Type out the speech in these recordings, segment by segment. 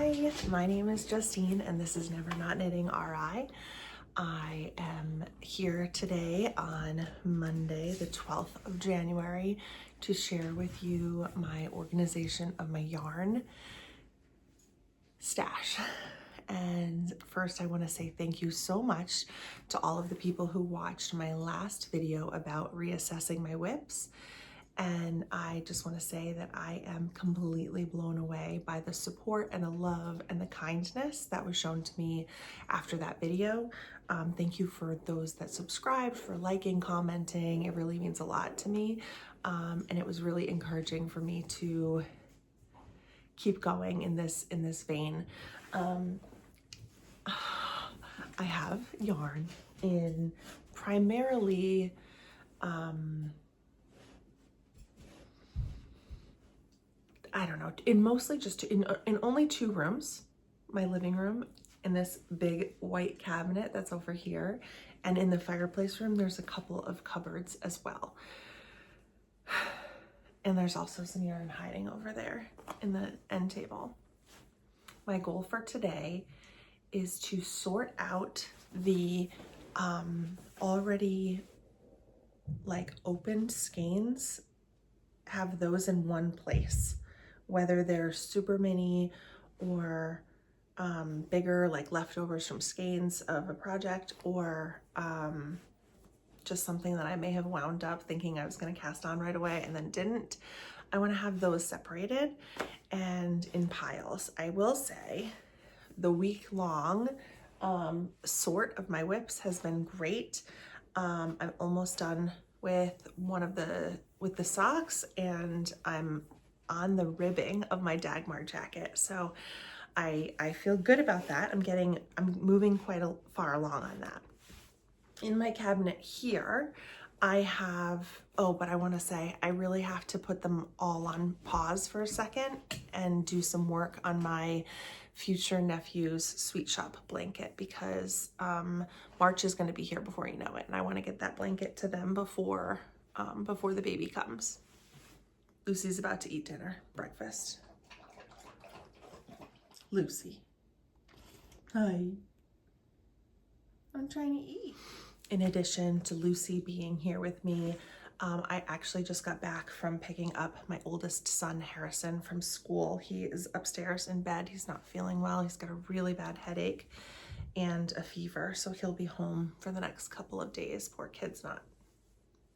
Hi, my name is Justine and this is Never Not Knitting RI. I am here today on Monday, the 12th of January, to share with you my organization of my yarn stash. And first I want to say thank you so much to all of the people who watched my last video about reassessing my whips. And I just want to say that I am completely blown away by the support and the love and the kindness that was shown to me after that video. Thank you for those that subscribed, for liking, commenting. It really means a lot to me. And it was really encouraging for me to keep going in this vein. I have yarn in primarily I don't know, in mostly just in only two rooms, my living room and this big white cabinet that's over here, and in the fireplace room there's a couple of cupboards as well. And there's also some yarn hiding over there in the end table. My goal for today is to sort out the already like opened skeins, have those in one place, whether they're super mini or bigger, like leftovers from skeins of a project, or just something that I may have wound up thinking I was going to cast on right away and then didn't. I want to have those separated and in piles. I will say the week-long sort of my whips has been great. I'm almost done with with the socks, and I'm on the ribbing of my Dagmar jacket. So I feel good about that. I'm moving quite far along on that. In my cabinet here, I have, but I want to say I really have to put them all on pause for a second and do some work on my future nephew's sweet shop blanket, because March is going to be here before you know it, and I want to get that blanket to them before the baby comes. Lucy's about to eat dinner, breakfast. Lucy. Hi. I'm trying to eat. In addition to Lucy being here with me, I actually just got back from picking up my oldest son, Harrison, from school. He is upstairs in bed. He's not feeling well. He's got a really bad headache and a fever, so he'll be home for the next couple of days. Poor kid's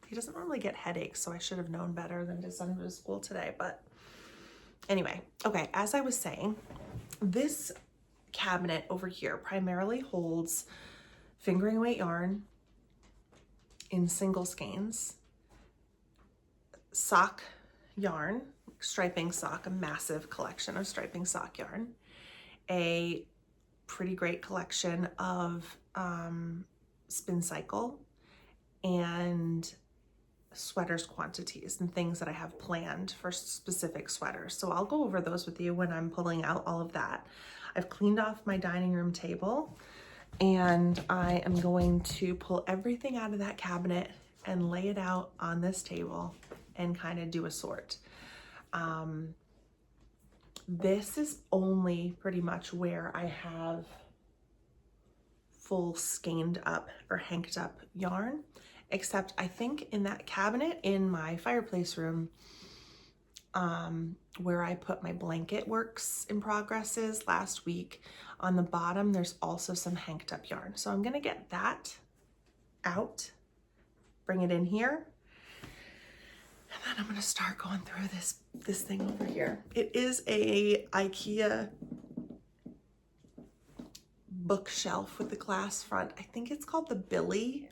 he doesn't normally get headaches, so I should have known better than to send him to school today. But anyway, okay, as I was saying, this cabinet over here primarily holds fingering weight yarn in single skeins, sock yarn, striping sock, a massive collection of striping sock yarn, a pretty great collection of spin cycle, and sweaters quantities and things that I have planned for specific sweaters. So I'll go over those with you when I'm pulling out all of that. I've cleaned off my dining room table, and I am going to pull everything out of that cabinet and lay it out on this table and kind of do a sort. This is only pretty much where I have full skeined up or hanked up yarn, except I think in that cabinet in my fireplace room, where I put my blanket works in progresses last week, on the bottom there's also some hanked up yarn. So I'm gonna get that out, bring it in here, and then I'm gonna start going through this thing over here. It is a IKEA bookshelf with the glass front. I think it's called the Billy,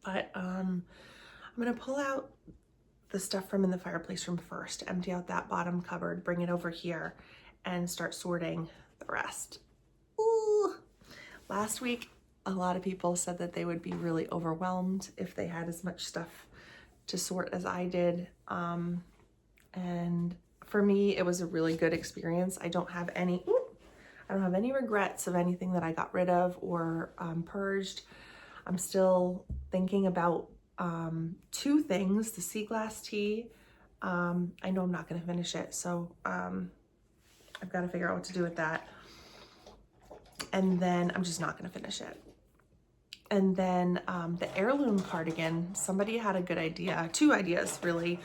but I'm gonna pull out the stuff from in the fireplace room first, empty out that bottom cupboard, bring it over here, and start sorting the rest. Ooh. Last week, a lot of people said that they would be really overwhelmed if they had as much stuff to sort as I did. And for me, it was a really good experience. I don't have any regrets of anything that I got rid of or purged. I'm still thinking about two things: the sea glass tea I know I'm not going to finish it, so I've got to figure out what to do with that. And then I'm just not going to finish it. And then the heirloom cardigan, somebody had a good idea, two ideas really.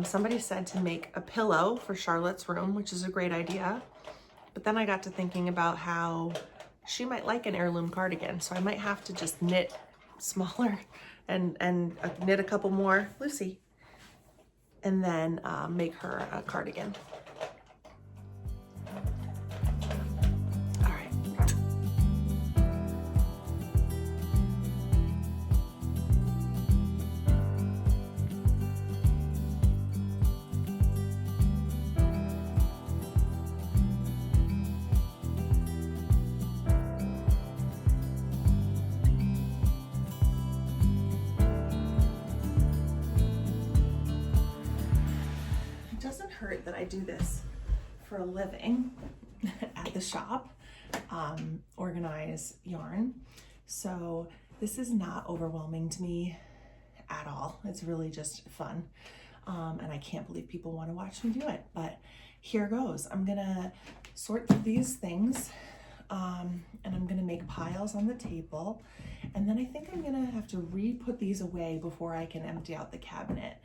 Somebody said to make a pillow for Charlotte's room, which is a great idea. But then I got to thinking about how she might like an heirloom cardigan, so I might have to just knit smaller and knit a couple more, Lucy, and then make her a cardigan. All right. It doesn't hurt that I do this for a living at the shop, organize yarn. So this is not overwhelming to me at all. It's really just fun. And I can't believe people want to watch me do it, but here goes. I'm gonna sort through these things, and I'm gonna make piles on the table. And then I think I'm gonna have to re-put these away before I can empty out the cabinet.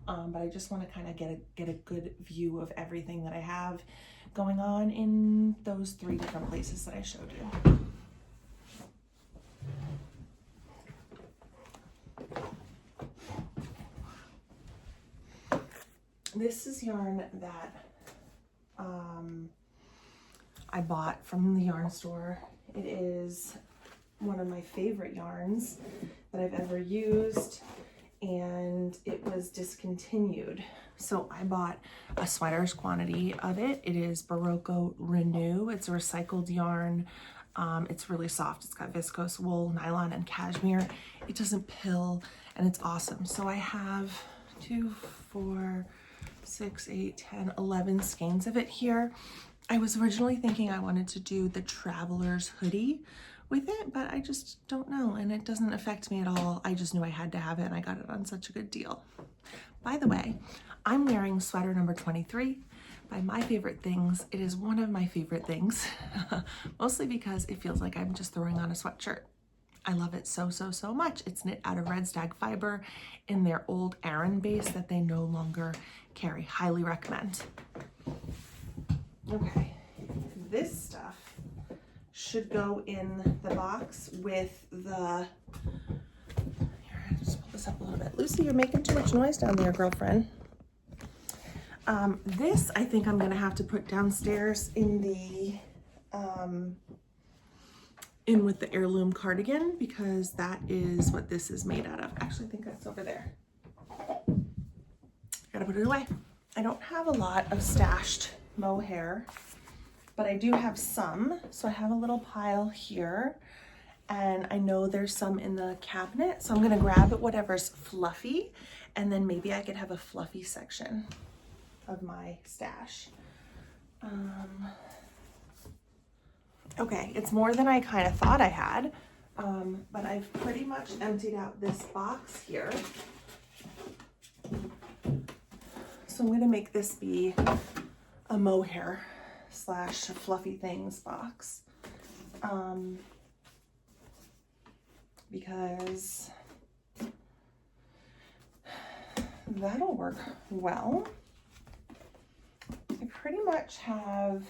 But I just want to kind of get a good view of everything that I have going on in those 3 different places that I showed you. This is yarn that I bought from the yarn store. It is one of my favorite yarns that I've ever used, and it was discontinued. So I bought a sweater's quantity of it. It is Barocco Renew. It's a recycled yarn. It's really soft. It's got viscose, wool, nylon, and cashmere. It doesn't pill, and it's awesome. So I have 2, 4, 6, 8, 10, 11 skeins of it here. I was originally thinking I wanted to do the traveler's hoodie with it, but I just don't know, and it doesn't affect me at all. I just knew I had to have it, and I got it on such a good deal. By the way, I'm wearing sweater number 23 by My Favorite Things. It is one of my favorite things, mostly because it feels like I'm just throwing on a sweatshirt. I love it so, so, so much. It's knit out of red stag fiber in their old Aran base that they no longer carry. Highly recommend. Okay, this stuff should go in the box with the, here, just pull this up a little bit. Lucy, you're making too much noise down there, girlfriend. This I think I'm gonna have to put downstairs in the, in with the heirloom cardigan, because that is what this is made out of. Actually, I think that's over there. Gotta put it away. I don't have a lot of stashed mohair, but I do have some. So I have a little pile here, and I know there's some in the cabinet. So I'm gonna grab whatever's fluffy, and then maybe I could have a fluffy section of my stash. Okay, it's more than I kind of thought I had, but I've pretty much emptied out this box here. So I'm gonna make this be a mohair / fluffy things box, because that'll work well. I pretty much have,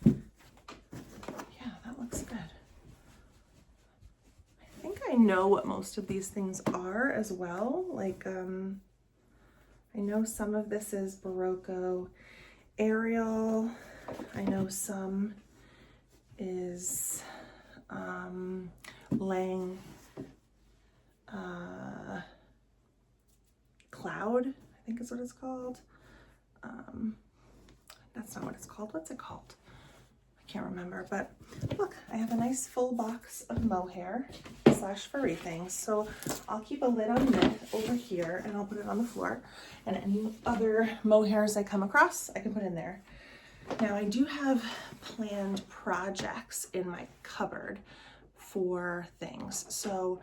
yeah, that looks good. I think I know what most of these things are as well. Like, I know some of this is Barocco Ariel. I know some is Lang Cloud, I think is what it's called. That's not what it's called. What's it called? I can't remember, but look, I have a nice full box of mohair / furry things. So I'll keep a lid on this over here, and I'll put it on the floor, and any other mohairs I come across, I can put in there. Now I do have planned projects in my cupboard for things. So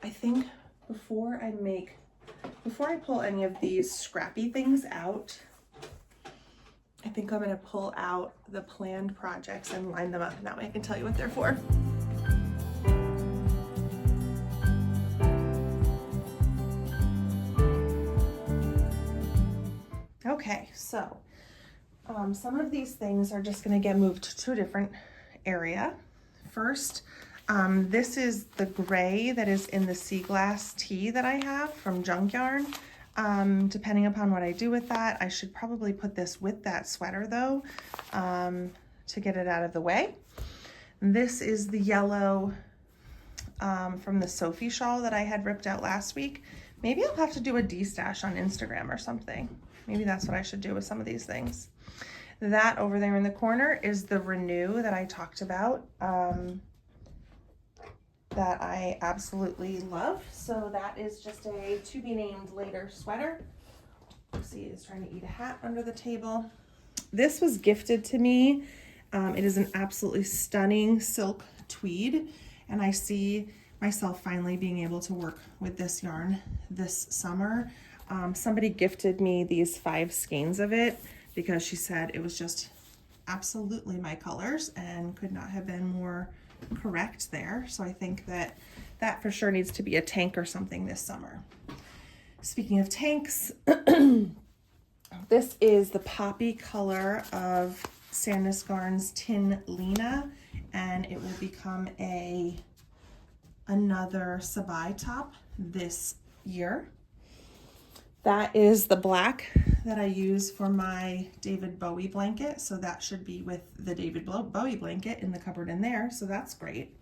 I think before I make Before I pull any of these scrappy things out, I think I'm gonna pull out the planned projects and line them up, and that way I can tell you what they're for. Okay, so some of these things are just gonna get moved to a different area. First, this is the gray that is in the sea glass tee that I have from Junk Yarn. Depending upon what I do with that, I should probably put this with that sweater though, to get it out of the way. This is the yellow from the Sophie shawl that I had ripped out last week. Maybe I'll have to do a de-stash on Instagram or something. Maybe that's what I should do with some of these things. That over there in the corner is the Renew that I talked about, that I absolutely love. So that is just a to be named later sweater. Lucy is trying to eat a hat under the table. This was gifted to me. It is an absolutely stunning silk tweed, and I see myself finally being able to work with this yarn this summer. Somebody gifted me these 5 skeins of it because she said it was just absolutely my colors and could not have been more correct there. So I think that that for sure needs to be a tank or something this summer. Speaking of tanks, this is the poppy color of Sandnes Garn's Tin Lena, and it will become another Sabai top this year. That is the black that I use for my David Bowie blanket. So that should be with the David Bowie blanket in the cupboard in there. So that's great.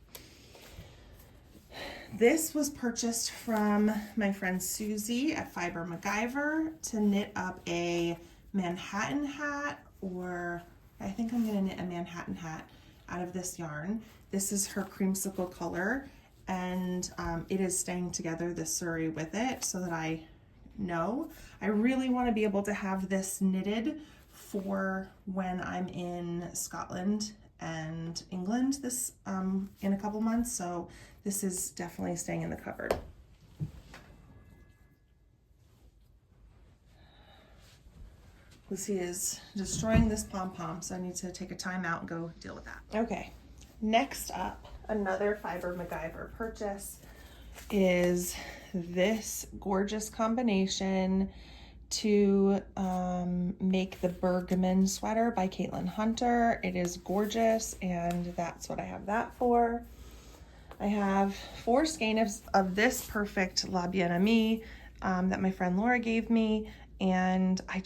This was purchased from my friend Susie at Fiber MacGyver to knit up a Manhattan hat, or I think I'm gonna knit a Manhattan hat out of this yarn. This is her creamsicle color, and it is staying together, the Surrey with it, so that I really want to be able to have this knitted for when I'm in Scotland and England this in a couple months. So this is definitely staying in the cupboard. Lucy is destroying this pom-pom, so I need to take a time out and go deal with that. Okay, next up, another Fiber MacGyver purchase is this gorgeous combination to make the Bergman sweater by Caitlin Hunter. It is gorgeous, and that's what I have that for. I have 4 skeins of this perfect La Bien-Aimée that my friend Laura gave me, and I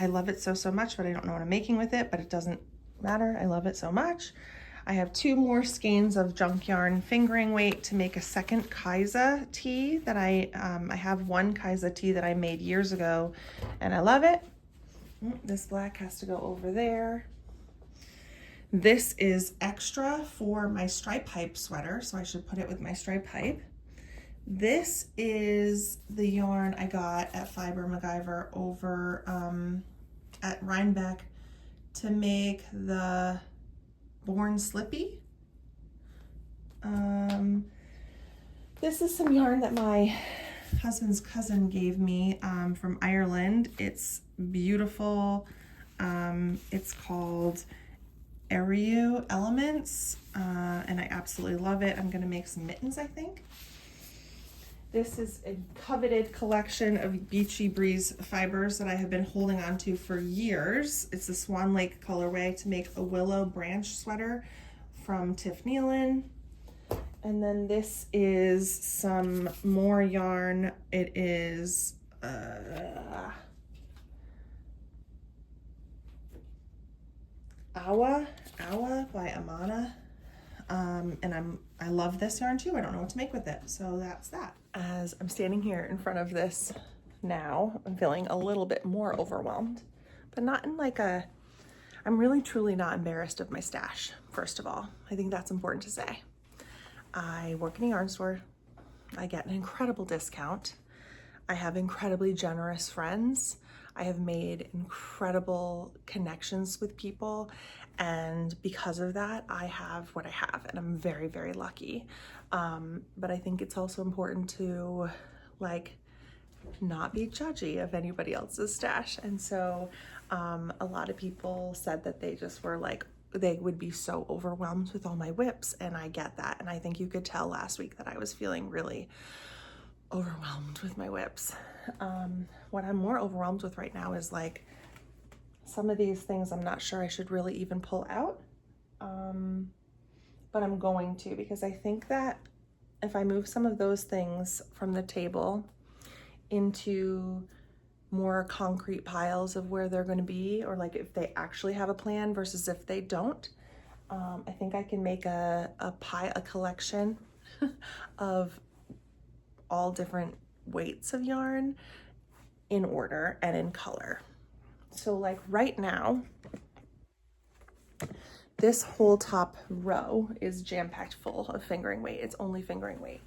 love it so much, but I don't know what I'm making with it, but it doesn't matter. I love it so much. I have 2 more skeins of Junk Yarn fingering weight to make a second Kaisa tee that I have one Kaisa tee that I made years ago, and I love it. This black has to go over there. This is extra for my stripe pipe sweater, so I should put it with my stripe pipe. This is the yarn I got at Fiber MacGyver over at Rhinebeck to make the Born Slippy. This is some yarn that my husband's cousin gave me from Ireland. It's beautiful. It's called Ariu Elements, and I absolutely love it. I'm gonna make some mittens, I think. This is a coveted collection of Beachy Breeze fibers that I have been holding on to for years. It's a Swan Lake colorway to make a willow branch sweater from Tiff Nealon. And then this is some more yarn. It is Awa by Amana. And I love this yarn too. I don't know what to make with it. So that's that. As I'm standing here in front of this now, I'm feeling a little bit more overwhelmed, but not in like I'm really truly not embarrassed of my stash. First of all, I think that's important to say. I work in a yarn store. I get an incredible discount. I have incredibly generous friends. I have made incredible connections with people, and because of that, I have what I have, and I'm very, very lucky. But I think it's also important to not be judgy of anybody else's stash. And so a lot of people said that they just were like, they would be so overwhelmed with all my whips, and I get that. And I think you could tell last week that I was feeling really overwhelmed with my whips. What I'm more overwhelmed with right now is like some of these things I'm not sure I should really even pull out, but I'm going to, because I think that if I move some of those things from the table into more concrete piles of where they're going to be, or like if they actually have a plan versus if they don't, I think I can make a collection of all different weights of yarn in order and in color. So like right now, this whole top row is jam-packed full of fingering weight. It's only fingering weight.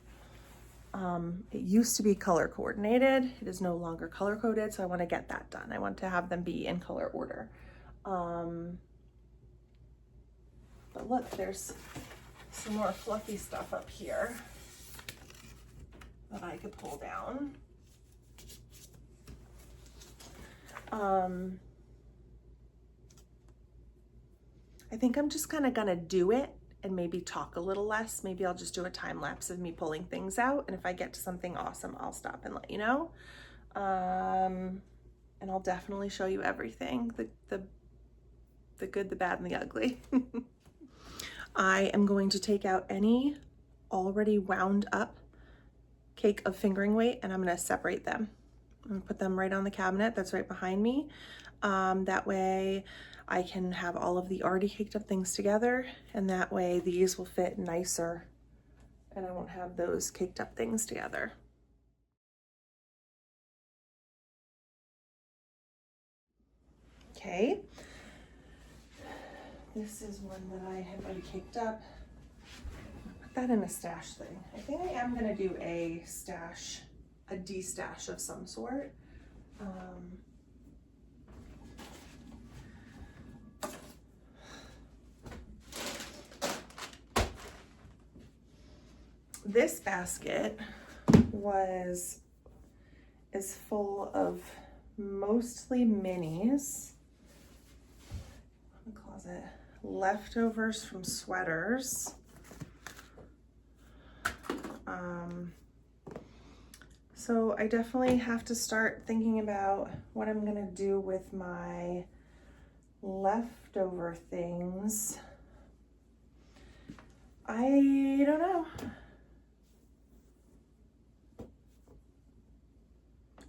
It used to be color coordinated. It is no longer color coded, so I want to get that done. I want to have them be in color order. But look, there's some more fluffy stuff up here that I could pull down. I think I'm just kind of gonna do it and maybe talk a little less. Maybe I'll just do a time lapse of me pulling things out, and if I get to something awesome, I'll stop and let you know. And I'll definitely show you everything, the good, the bad, and the ugly. I am going to take out any already wound up cake of fingering weight, and I'm gonna separate them. I'm gonna put them right on the cabinet that's right behind me. That way I can have all of the already caked up things together, and that way these will fit nicer and I won't have those caked up things together. Okay, this is one that I have already caked up. Put that in a stash thing. I think I am gonna do a stash, a de-stash of some sort. This basket is full of mostly minis. In the closet, leftovers from sweaters. So I definitely have to start thinking about what I'm gonna do with my leftover things. I don't know.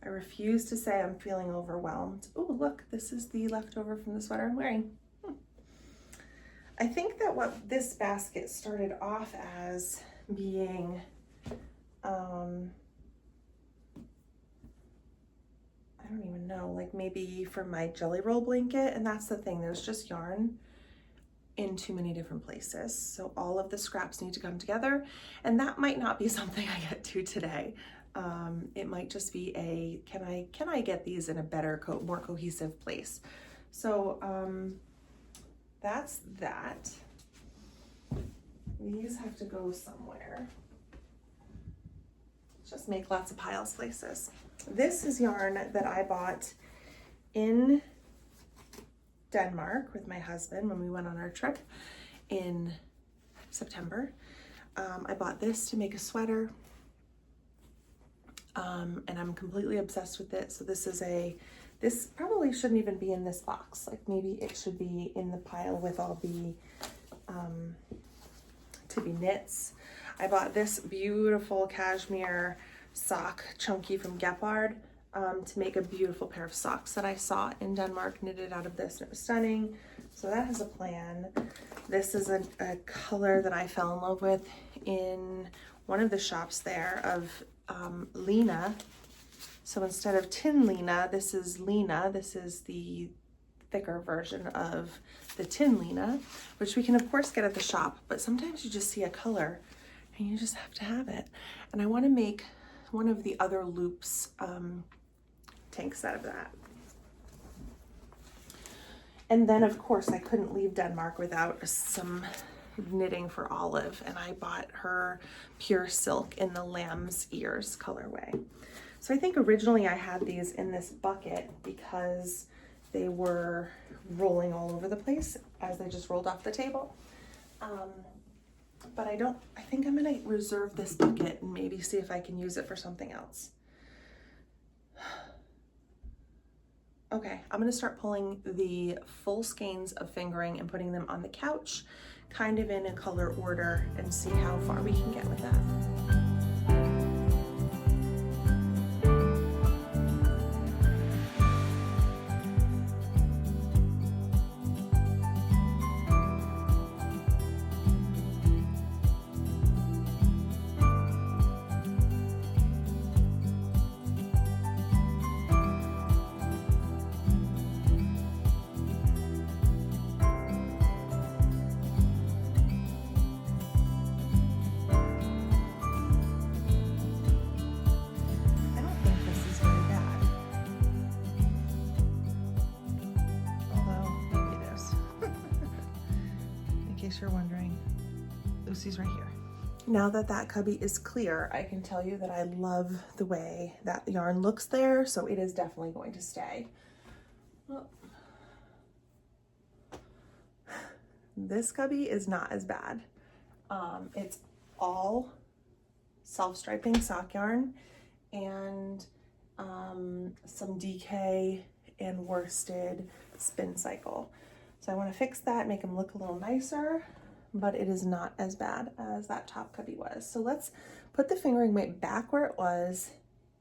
I refuse to say I'm feeling overwhelmed. Oh, look, this is the leftover from the sweater I'm wearing. I think that what this basket started off as being, I don't even know, like maybe for my jelly roll blanket. And that's the thing, there's just yarn in too many different places. So all of the scraps need to come together, and that might not be something I get to today. It might just be a, can I get these in a better, more cohesive place? So that's that. These have to go somewhere. Just make lots of piles places. This is yarn that I bought in Denmark with my husband when we went on our trip in September. I bought this to make a sweater, and I'm completely obsessed with it. So this probably shouldn't even be in this box. Like maybe it should be in the pile with all the to be knits. I bought this beautiful cashmere sock, chunky from Gepard, to make a beautiful pair of socks that I saw in Denmark, knitted out of this, and it was stunning. So that has a plan. This is a color that I fell in love with in one of the shops there of Lena. So instead of tin Lena, this is Lena. This is the thicker version of the tin Lena, which we can of course get at the shop, but sometimes you just see a color and you just have to have it. And I want to make one of the other loops tanks out of that. And then of course I couldn't leave Denmark without some knitting for Olive, and I bought her pure silk in the lamb's ears colorway. So I think originally I had these in this bucket because they were rolling all over the place as they just rolled off the table. But I think I'm gonna reserve this bucket and maybe see if I can use it for something else. Okay, I'm gonna start pulling the full skeins of fingering and putting them on the couch, kind of in a color order, and see how far we can get with that. You're wondering, Lucy's right here. Now that that cubby is clear, I can tell you that I love the way that the yarn looks there, so it is definitely going to stay. Well, this cubby is not as bad. It's all self-striping sock yarn and some DK and worsted spin cycle. So I want to fix that, make them look a little nicer, but it is not as bad as that top cubby was. So let's put the fingering weight back where it was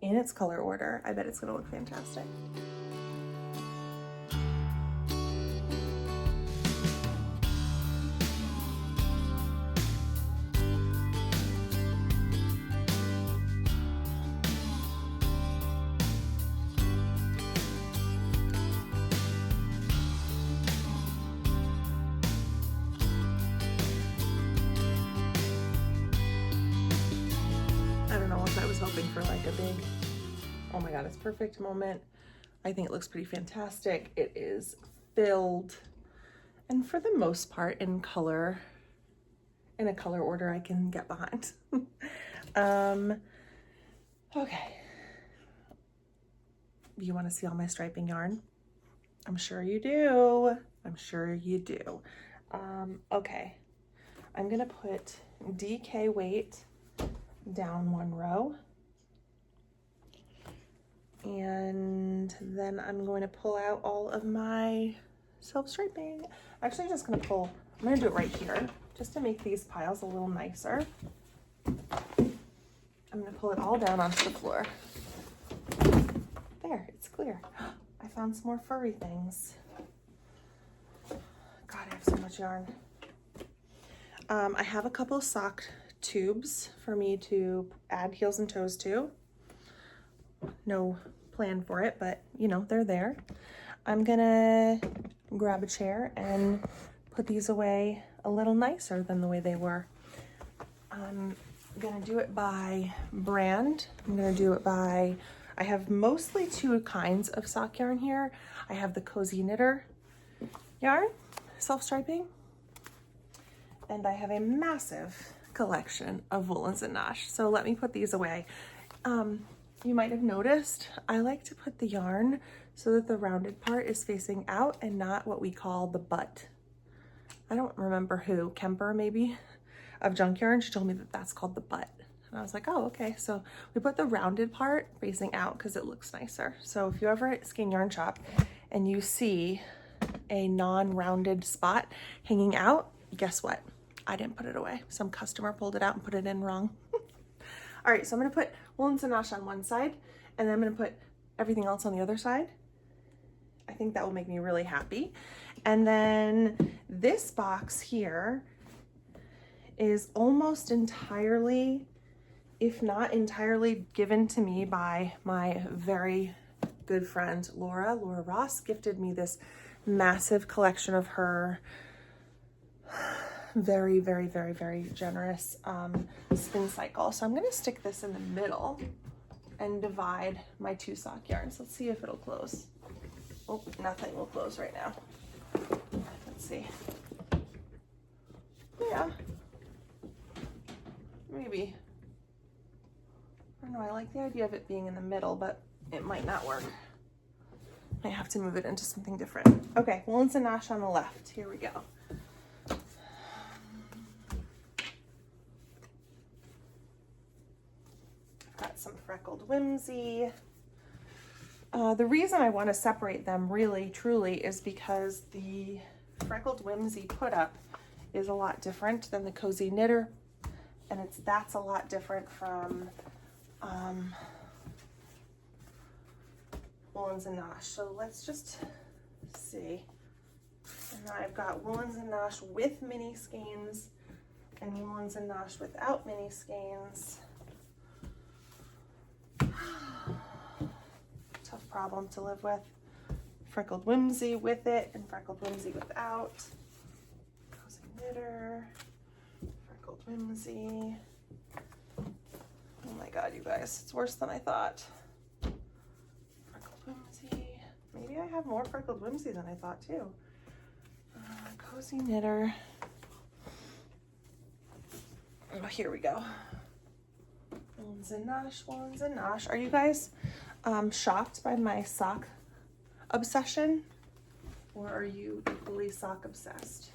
in its color order. I bet it's going to look fantastic. Hoping for like a big, oh my god, it's perfect moment. I think it looks pretty fantastic. It is filled, and for the most part in color, in a color order I can get behind. Okay, you want to see all my striping yarn? I'm sure you do. I'm sure you do. Okay, I'm gonna put DK weight down one row, and then I'm going to pull out all of my self-striping. Actually, I'm going to do it right here just to make these piles a little nicer. I'm going to pull it all down onto the floor. There, it's clear. I found some more furry things. God, I have so much yarn. I have a couple sock tubes for me to add heels and toes to. No plan for it, but you know, they're there. I'm gonna grab a chair and put these away a little nicer than the way they were. I'm gonna do it by brand. I'm gonna do it by, I have mostly two kinds of sock yarn here. I have the Cozy Knitter yarn, self-striping, and I have a massive collection of Woolens and Nosh. So let me put these away. You might have noticed I like to put the yarn so that the rounded part is facing out and not what we call the butt. I don't remember who, Kemper maybe, of Junk Yarn, she told me that that's called the butt. And I was like, oh, okay. So we put the rounded part facing out because it looks nicer. So if you're ever at Skein Yarn Shop and you see a non-rounded spot hanging out, guess what? I didn't put it away. Some customer pulled it out and put it in wrong. All right, so I'm gonna put Woolens and Nosh on one side, and then I'm gonna put everything else on the other side. I think that will make me really happy. And then this box here is almost entirely, if not entirely, given to me by my very good friend, Laura. Laura Ross gifted me this massive collection of her very, very, very, very generous spin cycle. So I'm going to stick this in the middle and divide my two sock yarns. Let's see if it'll close. Oh, nothing will close right now. Let's see. Yeah, maybe. I don't know, I like the idea of it being in the middle, but it might not work. I have to move it into something different. Okay, Woolens and Nash on the left. Here we go. Got some Freckled Whimsy. The reason I want to separate them really, truly, is because the Freckled Whimsy put up is a lot different than the Cozy Knitter, and that's a lot different from Woolens and Nash. So let's just see. And now I've got Woolens and Nash with mini skeins and Woolens and Nash without mini skeins. Tough problem to live with. Freckled Whimsy with it and Freckled Whimsy without. Cozy Knitter, Freckled Whimsy. Oh my god, you guys, it's worse than I thought. Freckled Whimsy. Maybe I have more Freckled Whimsy than I thought too. Cozy Knitter. Oh, here we go. Woolens and Nash, Woolens and Nash. Are you guys shocked by my sock obsession? Or are you equally sock obsessed?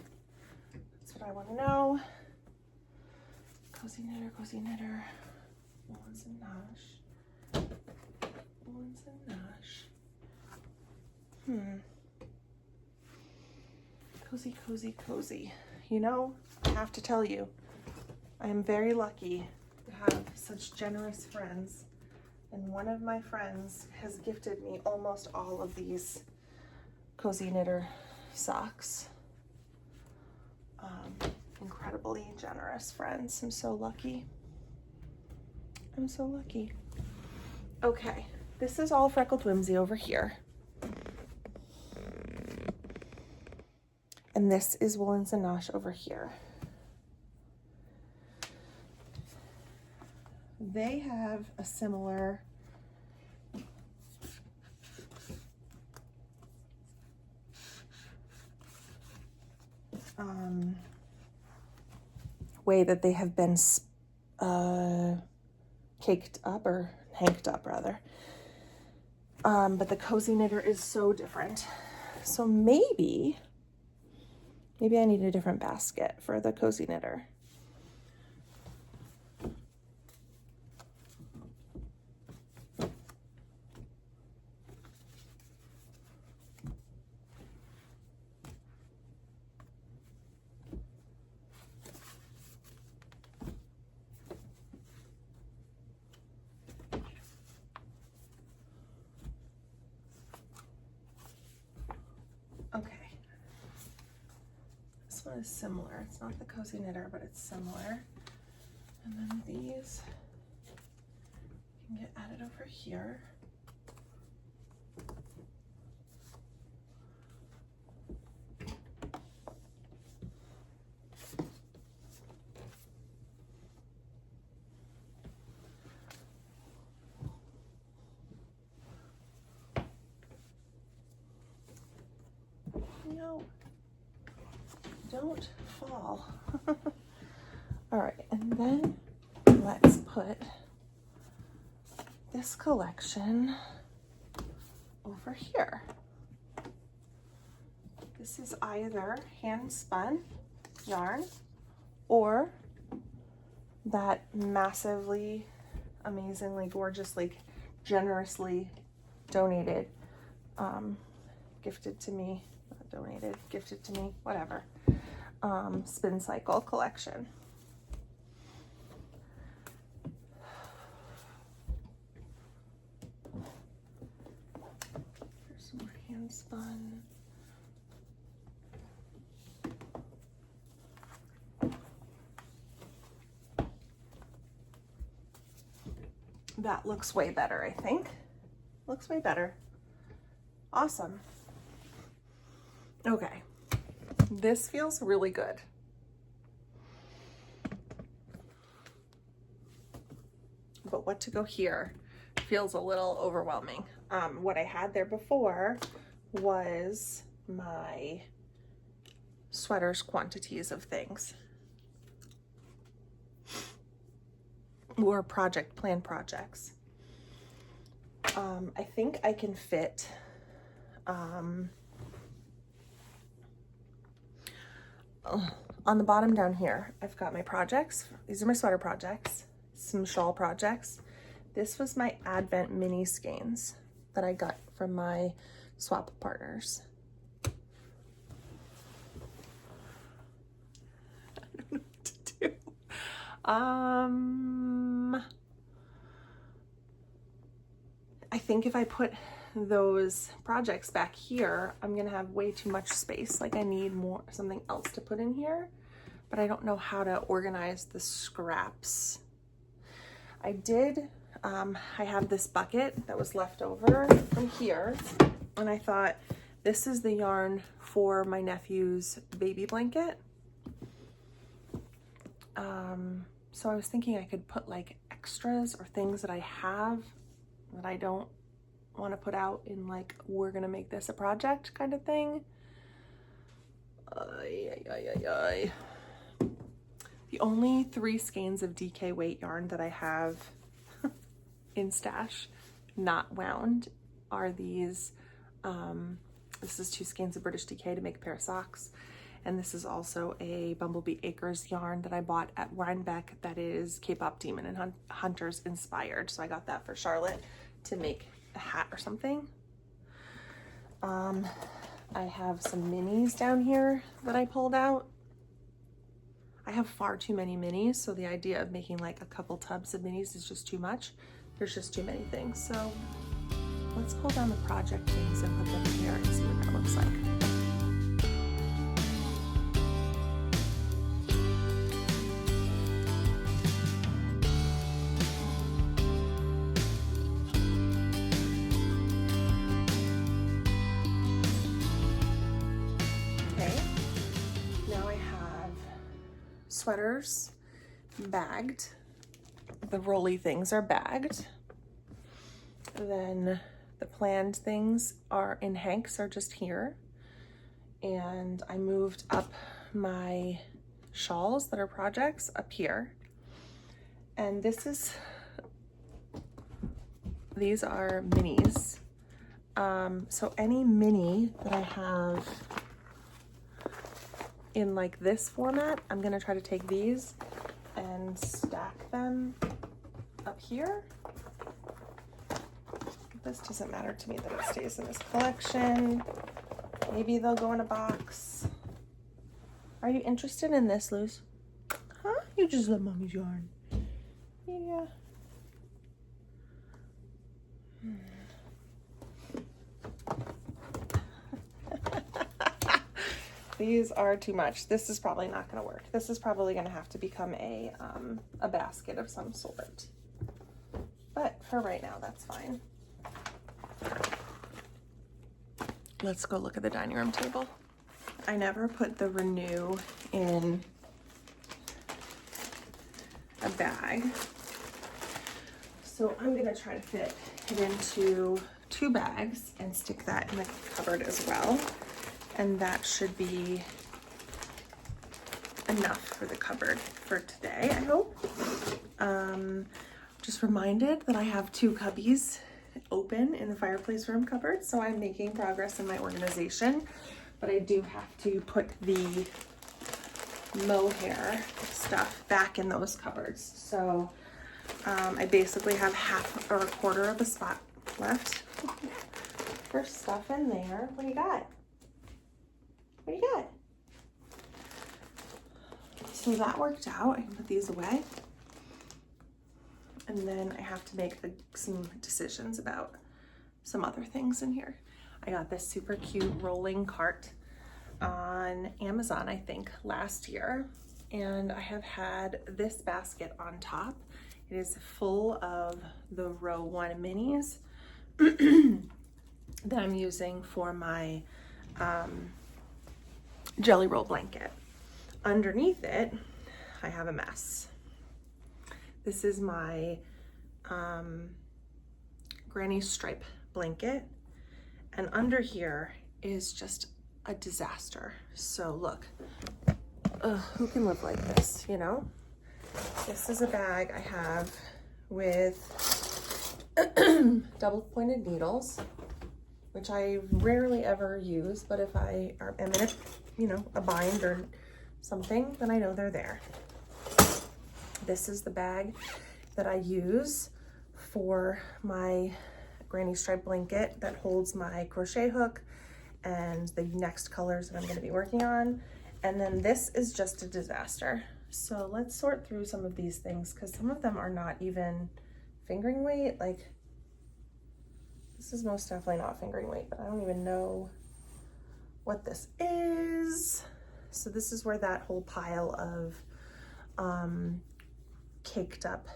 That's what I want to know. Cozy Knitter, Cozy Knitter. Woolens and Nash. Woolens and Nash. Cozy, cozy, cozy. You know, I have to tell you, I am very lucky to have such generous friends. And one of my friends has gifted me almost all of these Cozy Knitter socks. Incredibly generous friends. I'm so lucky. I'm so lucky. Okay, this is all Freckled Whimsy over here. And this is Woolens and Nash over here. They have a similar way that they have been caked up, or hanked up rather. But the Cozy Knitter is so different. So maybe I need a different basket for the Cozy Knitter. Okay. This one is similar. It's not the Cozy Knitter, but it's similar. And then these can get added over here. No, don't fall. All right, and then let's put this collection over here. This is either hand spun yarn or that massively, amazingly, gorgeously, generously donated, gifted to me, not donated, gifted to me, whatever, Spin Cycle collection. Here's some more hand spun. That looks way better, I think. Looks way better. Awesome. Okay. This feels really good. But what to go here feels a little overwhelming. What I had there before was my sweaters quantities of things. or plan projects. I think I can fit on the bottom down here, I've got my projects. These are my sweater projects, some shawl projects. This was my Advent mini skeins that I got from my swap partners. I don't know what to do. I think if I put those projects back here, I'm gonna have way too much space. Like I need something else to put in here, but I don't know how to organize the scraps. I have this bucket that was left over from here, and I thought this is the yarn for my nephew's baby blanket. So I was thinking I could put like extras or things that I have that I don't want to put out in like, we're gonna make this a project kind of thing. The only 3 skeins of DK weight yarn that I have in stash, not wound, are these. This is 2 skeins of British DK to make a pair of socks. And this is also a Bumblebee Acres yarn that I bought at Rhinebeck that is K-pop Demon and Hunters inspired. So I got that for Charlotte to make a hat or something. I have some minis down here that I pulled out. I have far too many minis, so the idea of making like a couple tubs of minis is just too much. There's just too many things. So let's pull down the project things and put them here and see what that looks like. Sweaters bagged. The rolly things are bagged. Then the planned things are in hanks, are just here. And I moved up my shawls that are projects up here. And these are minis. So any mini that I have in like this format, I'm gonna try to take these and stack them up here. This doesn't matter to me that it stays in this collection. Maybe they'll go in a box. Are you interested in this, Luz? Huh? You just love mommy's yarn. Yeah. These are too much. This is probably not going to work. This is probably going to have to become a basket of some sort. But for right now, that's fine. Let's go look at the dining room table. I never put the Renew in a bag. So I'm going to try to fit it into 2 bags and stick that in the cupboard as well. And that should be enough for the cupboard for today, I hope. Just reminded that I have 2 cubbies open in the fireplace room cupboard, so I'm making progress in my organization, but I do have to put the mohair stuff back in those cupboards. So I basically have half or a quarter of a spot left for stuff in there. What do you got? What do you got? So that worked out. I can put these away. And then I have to make some decisions about some other things in here. I got this super cute rolling cart on Amazon, I think, last year. And I have had this basket on top. It is full of the row 1 minis that I'm using for my jelly roll blanket. Underneath it, I have a mess. This is my granny stripe blanket, and under here is just a disaster. So look, who can live like this, you know? This is a bag I have with double pointed needles, which I rarely ever use, but if I am in a, you know, a bind or something, then I know they're there. This is the bag that I use for my granny stripe blanket that holds my crochet hook and the next colors that I'm going to be working on. And then this is just a disaster. So let's sort through some of these things, because some of them are not even fingering weight. Like, this is most definitely not fingering weight, but I don't even know what this is. So this is where that whole pile of caked up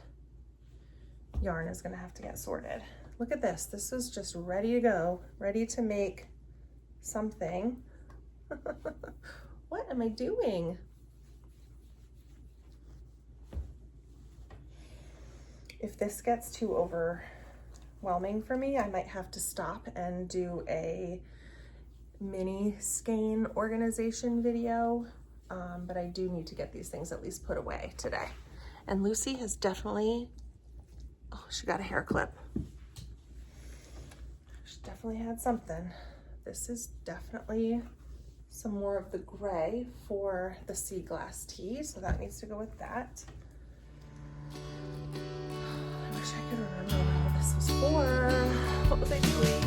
yarn is gonna have to get sorted. Look at this. This is just ready to go, ready to make something. What am I doing? If this gets too overwhelming for me, I might have to stop and do a mini skein organization video, but I do need to get these things at least put away today. And Lucy has definitely, oh, she got a hair clip. She definitely had something. This is definitely some more of the gray for the sea glass tea, so that needs to go with that. I wish I could remember what all this was for. What was I doing?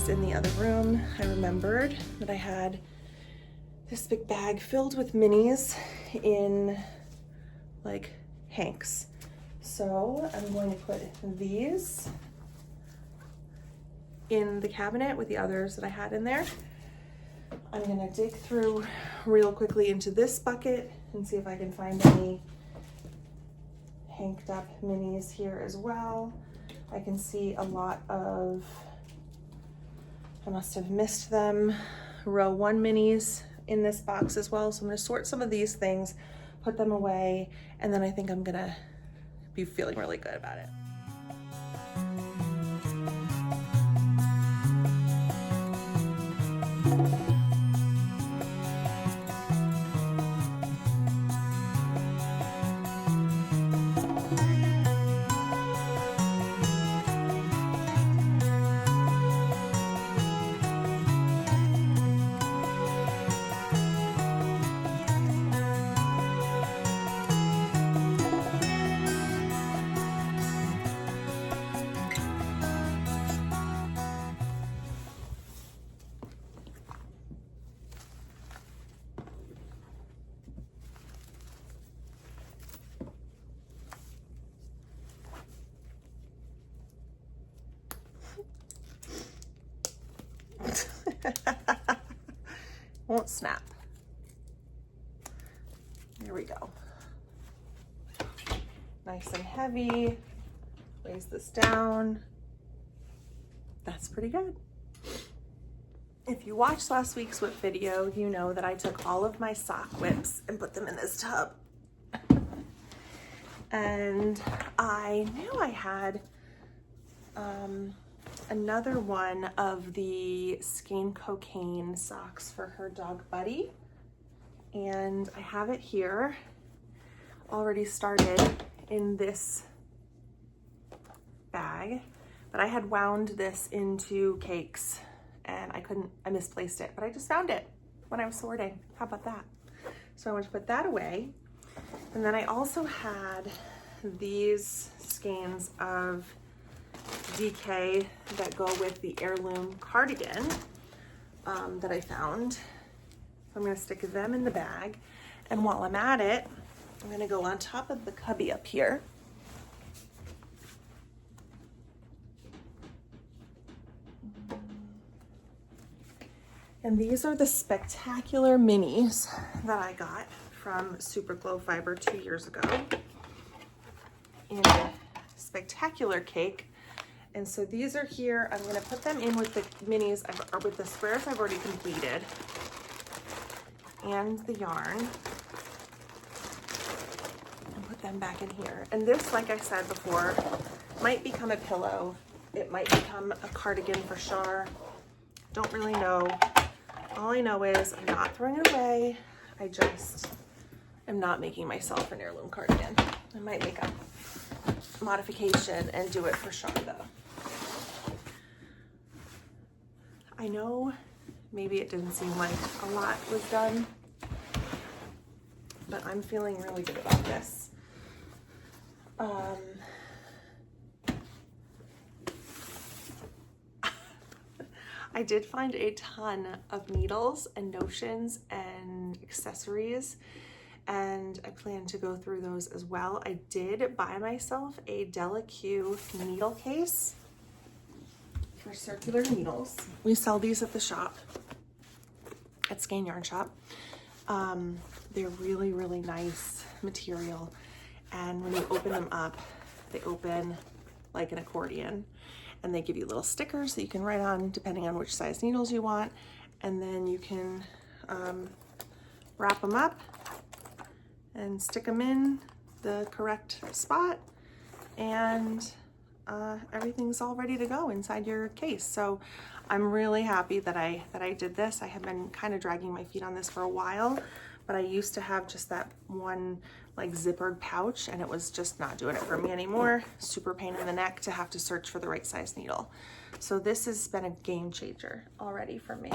In the other room, I remembered that I had this big bag filled with minis in like hanks. So I'm going to put these in the cabinet with the others that I had in there. I'm gonna dig through real quickly into this bucket and see if I can find any hanked up minis here as well. I can see a lot of, I must have missed them, row 1 minis in this box as well. So I'm gonna sort some of these things, put them away, and then I think I'm gonna be feeling really good about it. Won't snap. Here we go. Nice and heavy. Lays this down. That's pretty good. If you watched last week's whip video, you know that I took all of my sock whips and put them in this tub. And I knew I had another one of the Skein Cocaine socks for her dog Buddy. And I have it here, already started in this bag, but I had wound this into cakes and I misplaced it, but I just found it when I was sorting. How about that? So I want to put that away. And then I also had these skeins of DK that go with the heirloom cardigan that I found. So I'm gonna stick them in the bag. And while I'm at it, I'm gonna go on top of the cubby up here. And these are the spectacular minis that I got from Super Glow Fiber 2 years ago in a spectacular cake. And so these are here. I'm gonna put them in with the minis, or with the squares I've already completed, and the yarn, and put them back in here. And this, like I said before, might become a pillow. It might become a cardigan for Shar. Don't really know. All I know is I'm not throwing it away. I just am not making myself an heirloom cardigan. I might make a modification and do it for Shar though. I know maybe it didn't seem like a lot was done, but I'm feeling really good about this. I did find a ton of needles and notions and accessories, and I plan to go through those as well. I did buy myself a Della-Q needle case for circular needles. We sell these at the shop, at Skein Yarn Shop. They're really, really nice material, and when you open them up, they open like an accordion, and they give you little stickers that you can write on depending on which size needles you want, and then you can wrap them up and stick them in the correct spot, and everything's all ready to go inside your case. So I'm really happy that I did this. I have been kind of dragging my feet on this for a while, but I used to have just that one like zippered pouch, and it was just not doing it for me anymore. Super pain in the neck to have to search for the right size needle. So this has been a game changer already for me.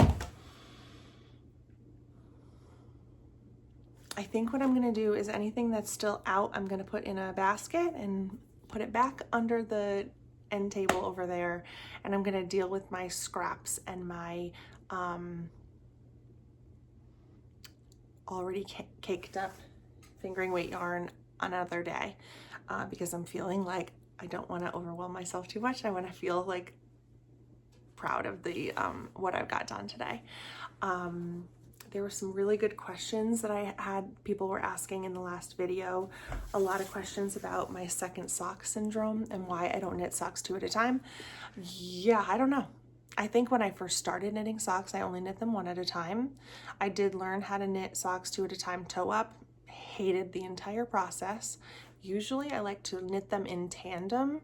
I think what I'm gonna do is anything that's still out, I'm gonna put in a basket and put it back under the end table over there, and I'm gonna deal with my scraps and my already caked up fingering weight yarn another day, because I'm feeling like I don't want to overwhelm myself too much. I want to feel like proud of the what I've got done today. There were some really good questions that I had, people were asking in the last video. A lot of questions about my second sock syndrome and why I don't knit socks 2 at a time. Yeah, I don't know. I think when I first started knitting socks, I only knit them 1 at a time. I did learn how to knit socks 2 at a time, toe up. Hated the entire process. Usually I like to knit them in tandem.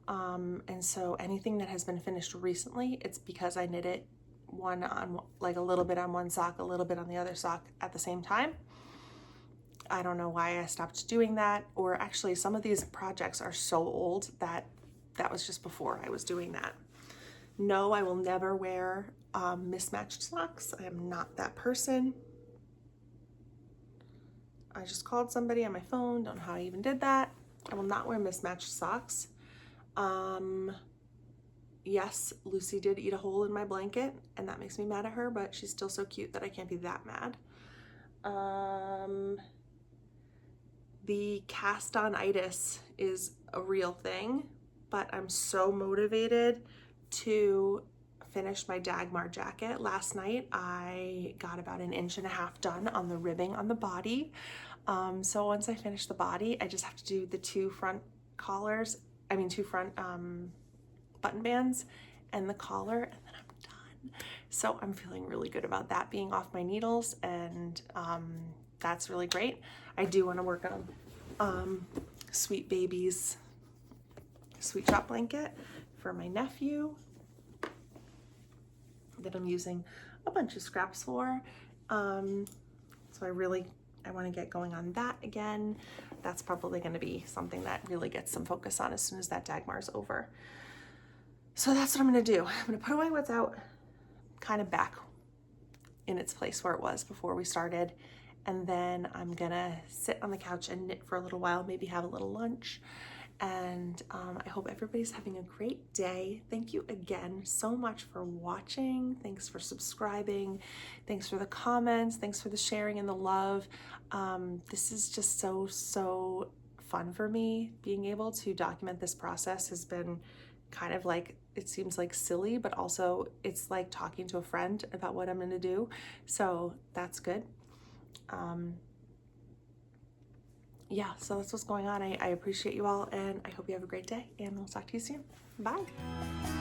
And so anything that has been finished recently, it's because I knit it one on, like a little bit on one sock, a little bit on the other sock at the same time. I don't know why I stopped doing that, or actually some of these projects are so old that that was just before I was doing that. No, I will never wear mismatched socks. I am not that person. I just called somebody on my phone, don't know how I even did that. I will not wear mismatched socks. Yes, Lucy did eat a hole in my blanket, and that makes me mad at her, but she's still so cute that I can't be that mad. The cast-on-itis is a real thing, but I'm so motivated to finish my Dagmar jacket. Last night, I got about 1.5 inches done on the ribbing on the body. So once I finish the body, I just have to do the 2 front collars, two front button bands and the collar, and then I'm done. So I'm feeling really good about that being off my needles, and that's really great. I do want to work on Sweet Baby's sweet shop blanket for my nephew that I'm using a bunch of scraps for. So I want to get going on that again. That's probably going to be something that really gets some focus on as soon as that Dagmar's over. So that's what I'm going to do. I'm going to put away what's out kind of back in its place where it was before we started. And then I'm going to sit on the couch and knit for a little while, maybe have a little lunch. And I hope everybody's having a great day. Thank you again so much for watching. Thanks for subscribing. Thanks for the comments. Thanks for the sharing and the love. This is just so fun for me. Being able to document this process has been kind of like, it seems like silly, but also it's like talking to a friend about what I'm gonna do. So that's good. Yeah, so that's what's going on. I appreciate you all, and I hope you have a great day, and we'll talk to you soon. Bye.